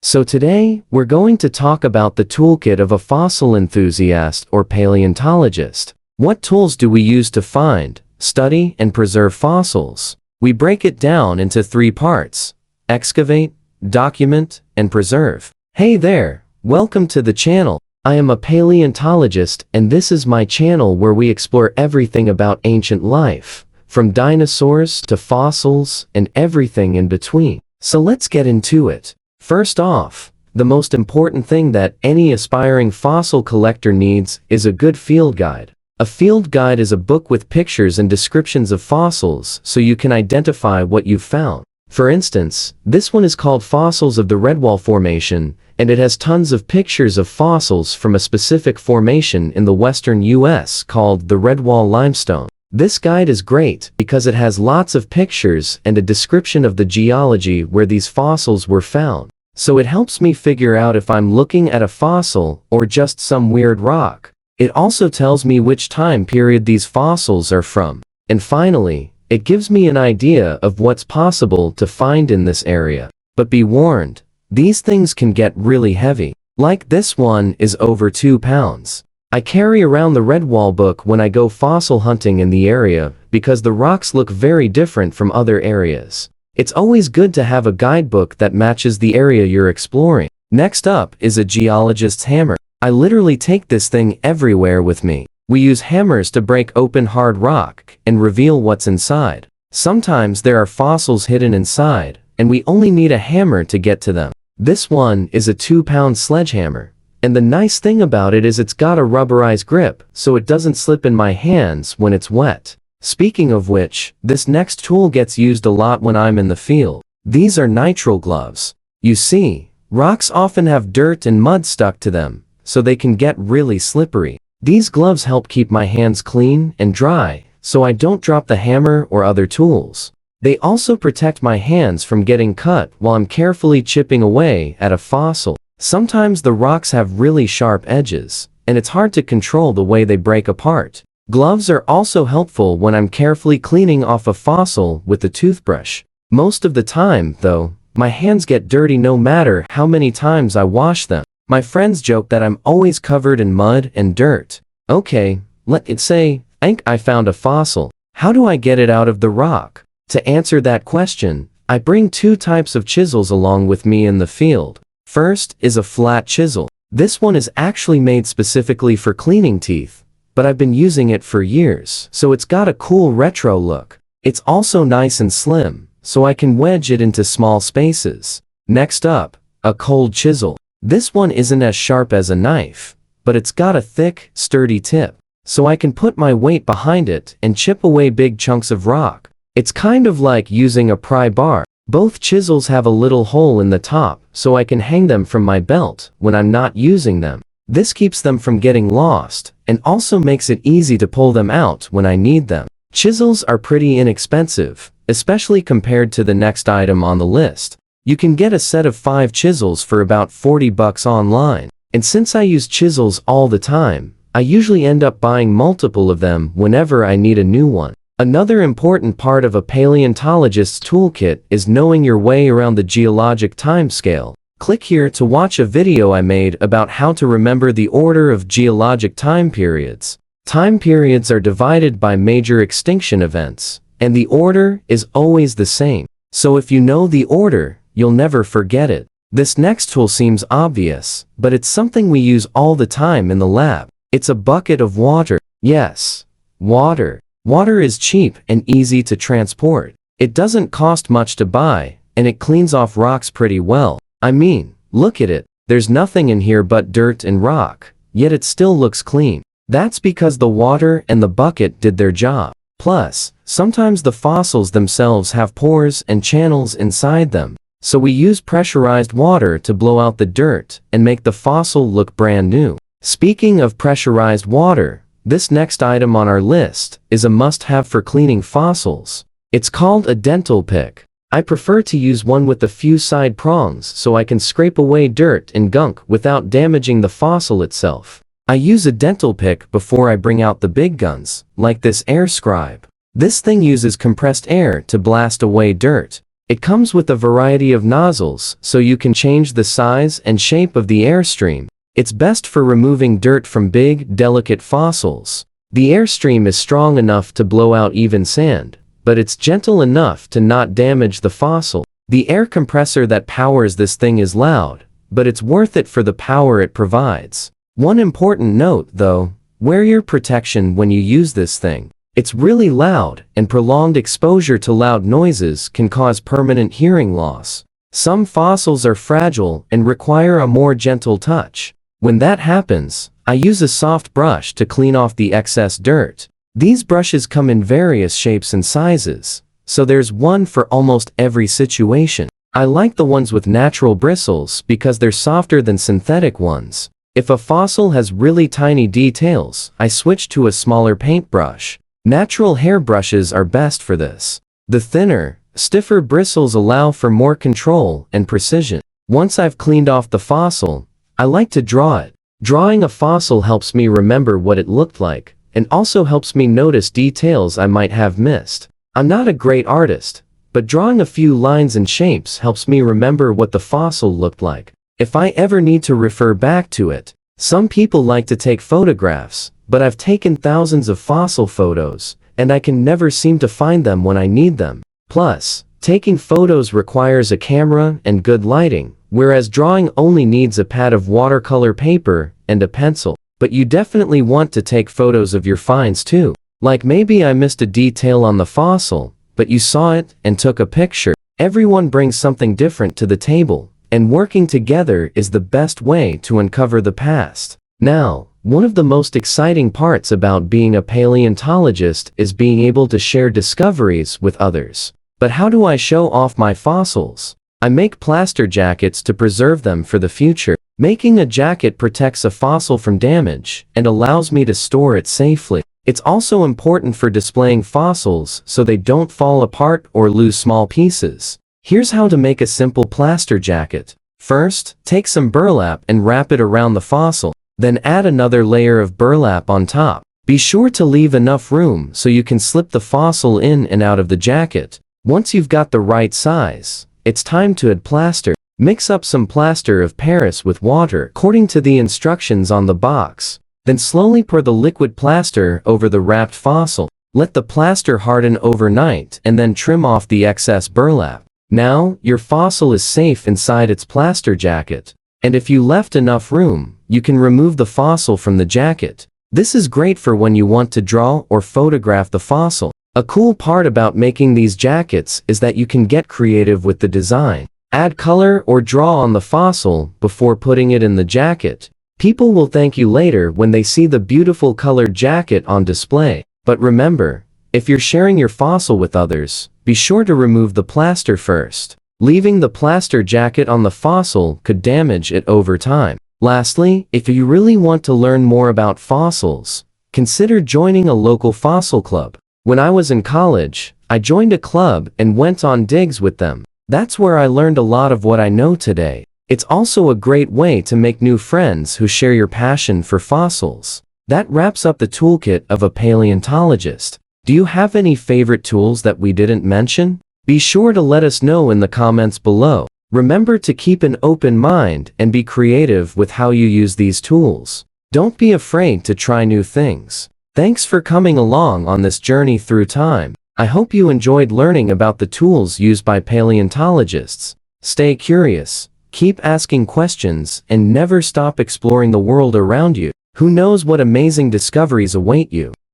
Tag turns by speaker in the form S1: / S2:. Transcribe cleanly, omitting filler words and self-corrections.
S1: So today, we're going to talk about the toolkit of a fossil enthusiast or paleontologist. What tools do we use to find, study, and preserve fossils? We break it down into 3 parts: excavate, document, and preserve. Hey there, welcome to the channel. I am a paleontologist, and this is my channel where we explore everything about ancient life, from dinosaurs to fossils and everything in between. So let's get into it. First off, the most important thing that any aspiring fossil collector needs is a good field guide. A field guide is a book with pictures and descriptions of fossils so you can identify what you've found. For instance, this one is called Fossils of the Redwall Formation, and it has tons of pictures of fossils from a specific formation in the western US called the Redwall limestone. This guide is great because it has lots of pictures and a description of the geology where these fossils were found. So it helps me figure out if I'm looking at a fossil or just some weird rock. It also tells me which time period these fossils are from. And finally, it gives me an idea of what's possible to find in this area. But be warned, these things can get really heavy. Like this one is over 2 pounds. I carry around the Redwall book when I go fossil hunting in the area because the rocks look very different from other areas. It's always good to have a guidebook that matches the area you're exploring. Next up is a geologist's hammer. I literally take this thing everywhere with me. We use hammers to break open hard rock and reveal what's inside. Sometimes there are fossils hidden inside, and we only need a hammer to get to them. This one is a 2-pound sledgehammer. And the nice thing about it is it's got a rubberized grip, so it doesn't slip in my hands when it's wet. Speaking of which, this next tool gets used a lot when I'm in the field. These are nitrile gloves. You see, rocks often have dirt and mud stuck to them, so they can get really slippery. These gloves help keep my hands clean and dry, so I don't drop the hammer or other tools. They also protect my hands from getting cut while I'm carefully chipping away at a fossil. Sometimes the rocks have really sharp edges, and it's hard to control the way they break apart. Gloves are also helpful when I'm carefully cleaning off a fossil with a toothbrush. Most of the time, though, my hands get dirty no matter how many times I wash them. My friends joke that I'm always covered in mud and dirt. Okay, let's say I found a fossil. How do I get it out of the rock? To answer that question, I bring 2 types of chisels along with me in the field. First is a flat chisel. This one is actually made specifically for cleaning teeth, but I've been using it for years, so it's got a cool retro look. It's also nice and slim, so I can wedge it into small spaces. Next up, a cold chisel. This one isn't as sharp as a knife, but it's got a thick, sturdy tip, so I can put my weight behind it and chip away big chunks of rock. It's kind of like using a pry bar. Both chisels have a little hole in the top, so I can hang them from my belt when I'm not using them. This keeps them from getting lost, and also makes it easy to pull them out when I need them. Chisels are pretty inexpensive, especially compared to the next item on the list. You can get a set of 5 chisels for about $40 online. And since I use chisels all the time, I usually end up buying multiple of them whenever I need a new one. Another important part of a paleontologist's toolkit is knowing your way around the geologic timescale. Click here to watch a video I made about how to remember the order of geologic time periods. Time periods are divided by major extinction events, and the order is always the same. So if you know the order, you'll never forget it. This next tool seems obvious, but it's something we use all the time in the lab. It's a bucket of water. Yes, water. Water is cheap and easy to transport. It doesn't cost much to buy, and it cleans off rocks pretty well. I mean, look at it. There's nothing in here but dirt and rock, yet it still looks clean. That's because the water and the bucket did their job. Plus, sometimes the fossils themselves have pores and channels inside them, so we use pressurized water to blow out the dirt and make the fossil look brand new. Speaking of pressurized water, this next item on our list is a must-have for cleaning fossils. It's called a dental pick. I prefer to use one with a few side prongs so I can scrape away dirt and gunk without damaging the fossil itself. I use a dental pick before I bring out the big guns, like this air scribe. This thing uses compressed air to blast away dirt. It comes with a variety of nozzles, so you can change the size and shape of the airstream. It's best for removing dirt from big, delicate fossils. The airstream is strong enough to blow out even sand, but it's gentle enough to not damage the fossil. The air compressor that powers this thing is loud, but it's worth it for the power it provides. One important note, though, wear ear protection when you use this thing. It's really loud, and prolonged exposure to loud noises can cause permanent hearing loss. Some fossils are fragile and require a more gentle touch. When that happens, I use a soft brush to clean off the excess dirt. These brushes come in various shapes and sizes, so there's one for almost every situation. I like the ones with natural bristles because they're softer than synthetic ones. If a fossil has really tiny details, I switch to a smaller paintbrush. Natural hair brushes are best for this. The thinner, stiffer bristles allow for more control and precision. Once I've cleaned off the fossil, I like to draw it. Drawing a fossil helps me remember what it looked like, and also helps me notice details I might have missed. I'm not a great artist, but drawing a few lines and shapes helps me remember what the fossil looked like, if I ever need to refer back to it. Some people like to take photographs, but I've taken thousands of fossil photos, and I can never seem to find them when I need them. Plus, taking photos requires a camera and good lighting, whereas drawing only needs a pad of watercolor paper and a pencil. But you definitely want to take photos of your finds too. Like maybe I missed a detail on the fossil, but you saw it and took a picture. Everyone brings something different to the table, and working together is the best way to uncover the past. Now, one of the most exciting parts about being a paleontologist is being able to share discoveries with others. But how do I show off my fossils? I make plaster jackets to preserve them for the future. Making a jacket protects a fossil from damage and allows me to store it safely. It's also important for displaying fossils so they don't fall apart or lose small pieces. Here's how to make a simple plaster jacket. First, take some burlap and wrap it around the fossil. Then add another layer of burlap on top. Be sure to leave enough room so you can slip the fossil in and out of the jacket. Once you've got the right size, it's time to add plaster. Mix up some plaster of Paris with water according to the instructions on the box. Then slowly pour the liquid plaster over the wrapped fossil. Let the plaster harden overnight and then trim off the excess burlap. Now, your fossil is safe inside its plaster jacket. And if you left enough room, you can remove the fossil from the jacket. This is great for when you want to draw or photograph the fossil. A cool part about making these jackets is that you can get creative with the design. Add color or draw on the fossil before putting it in the jacket. People will thank you later when they see the beautiful colored jacket on display. But remember, if you're sharing your fossil with others, be sure to remove the plaster first. Leaving the plaster jacket on the fossil could damage it over time. Lastly, if you really want to learn more about fossils, consider joining a local fossil club. When I was in college, I joined a club and went on digs with them. That's where I learned a lot of what I know today. It's also a great way to make new friends who share your passion for fossils. That wraps up the toolkit of a paleontologist. Do you have any favorite tools that we didn't mention? Be sure to let us know in the comments below. Remember to keep an open mind and be creative with how you use these tools. Don't be afraid to try new things. Thanks for coming along on this journey through time. I hope you enjoyed learning about the tools used by paleontologists. Stay curious, keep asking questions, and never stop exploring the world around you. Who knows what amazing discoveries await you?